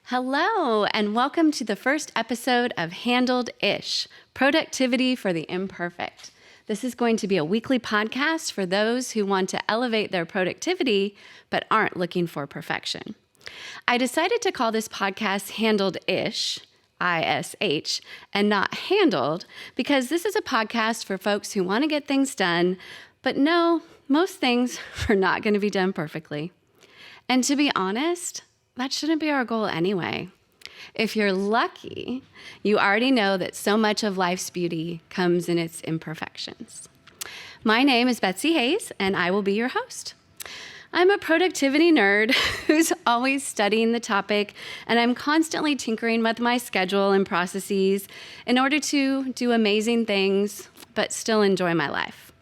Hello, and welcome to the first episode of Handledish, Productivity for the Imperfect. This is going to be a weekly podcast for those who want to elevate their productivity but aren't looking for perfection. I decided to call this podcast Handledish, I-S-H, and not Handled, because this is a podcast for folks who want to get things done, but know most things are not going to be done perfectly. And to be honest, that shouldn't be our goal anyway. If you're lucky, you already know that so much of life's beauty comes in its imperfections. My name is Betsy Hayes, and I will be your host. I'm a productivity nerd who's always studying the topic, and I'm constantly tinkering with my schedule and processes in order to do amazing things, but still enjoy my life.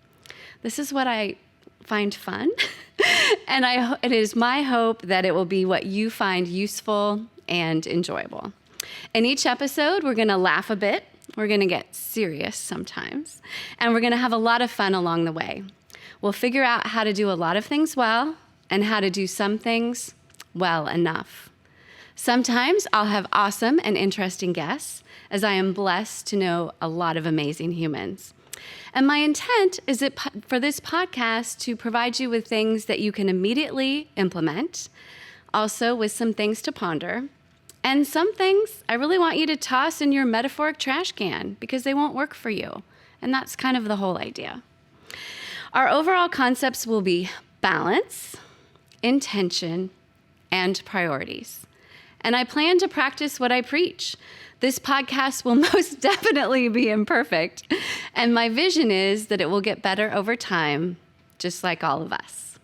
This is what I find fun, and it is my hope that it will be what you find useful and enjoyable. In each episode, we're going to laugh a bit, we're going to get serious sometimes, and we're going to have a lot of fun along the way. We'll figure out how to do a lot of things well and how to do some things well enough. Sometimes I'll have awesome and interesting guests, as I am blessed to know a lot of amazing humans. And my intent is for this podcast to provide you with things that you can immediately implement, also with some things to ponder, and some things I really want you to toss in your metaphoric trash can because they won't work for you. And that's kind of the whole idea. Our overall concepts will be balance, intention, and priorities. And I plan to practice what I preach. This podcast will most definitely be imperfect, and my vision is that it will get better over time, just like all of us.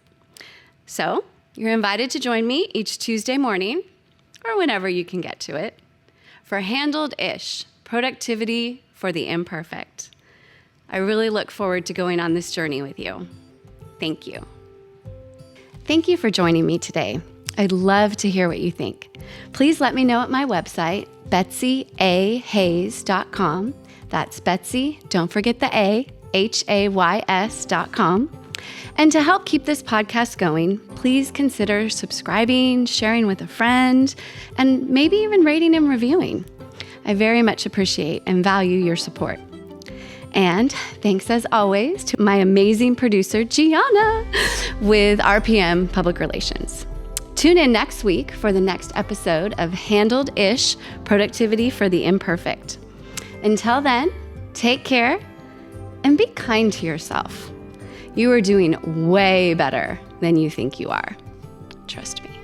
So, you're invited to join me each Tuesday morning, or whenever you can get to it, for Handledish, Productivity for the Imperfect. I really look forward to going on this journey with you. Thank you. Thank you for joining me today. I'd love to hear what you think. Please let me know at my website, BetsyAHayes.com. That's Betsy, don't forget the A, Hays.com. And to help keep this podcast going, please consider subscribing, sharing with a friend, and maybe even rating and reviewing. I very much appreciate and value your support. And thanks as always to my amazing producer, Gianna, with RPM Public Relations. Tune in next week for the next episode of Handledish, Productivity for the Imperfect. Until then, take care and be kind to yourself. You are doing way better than you think you are. Trust me.